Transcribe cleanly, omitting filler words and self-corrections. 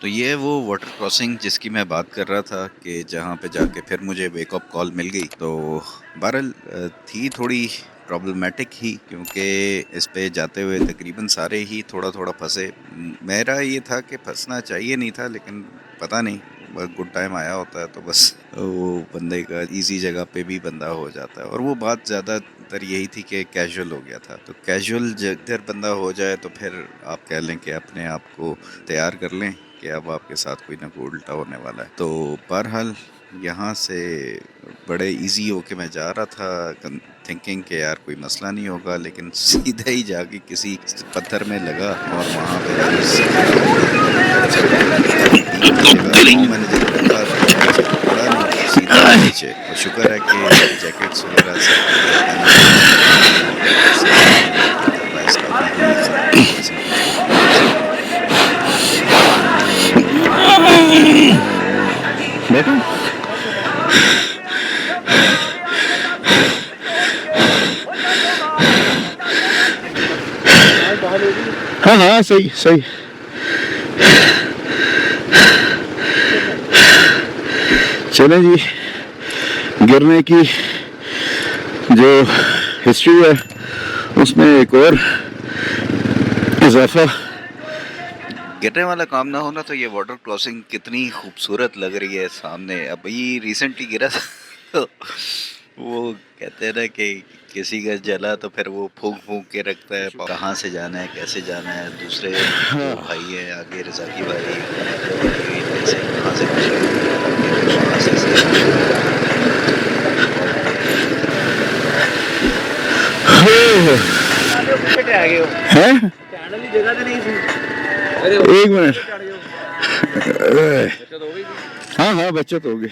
तो ये वो वाटर क्रॉसिंग जिसकी मैं बात कर रहा था कि जहाँ पे जाके फिर मुझे वेकअप कॉल मिल गई। तो बहरहाल थी थोड़ी प्रॉब्लमैटिक ही, क्योंकि इस पे जाते हुए तकरीबन सारे ही थोड़ा थोड़ा फंसे। मेरा ये था कि फंसना चाहिए नहीं था, लेकिन पता नहीं बस गुड टाइम आया होता है तो बस वो बंदे का इजी जगह पे भी बंदा हो जाता है। और वो बात ज़्यादातर यही थी कि कैजुअल हो गया था। तो कैजुअल जब बंदा हो जाए तो फिर आप कह लें कि अपने आप को तैयार कर लें कि अब आपके साथ कोई ना कोई उल्टा होने वाला है। तो बहरहाल यहाँ से बड़े इजी होके मैं जा रहा था, थिंकिंग कि यार कोई मसला नहीं होगा, लेकिन सीधा ही जाके किसी पत्थर में लगा और वहाँ पे जगह मैंने जब देखा तो नीचे तो पड़ा नहीं, सीधा नीचे। और शुक्र है कि जैकेट्स वगैरह सब कुछ पहना हुआ था, अदरवाइज काफ़ी ही ख़तरनाक किस्म की चोट लग सकती थी। बैठो। हाँ हाँ, सही सही। चलें जी, गिरने की जो हिस्ट्री है उसमें एक और इजाफा। गिरने वाला काम ना होना तो ये वाटर क्रॉसिंग कितनी खूबसूरत लग रही है सामने। अभी रिसेंटली गिरा था तो वो कहते हैं ना कि किसी का जला तो फिर वो फूंक फूंक के रखता है कहाँ से जाना है, कैसे जाना है। दूसरे दो भाई हैं आगे, रजाकी भाई अब्दुल्ला भाई, इनमें से कहाँ से गुजरे होंगे आगे, तो वहाँ से सही गुजरे होंगे। और हैं? एक मिनट। हाँ हाँ, बचत होगी।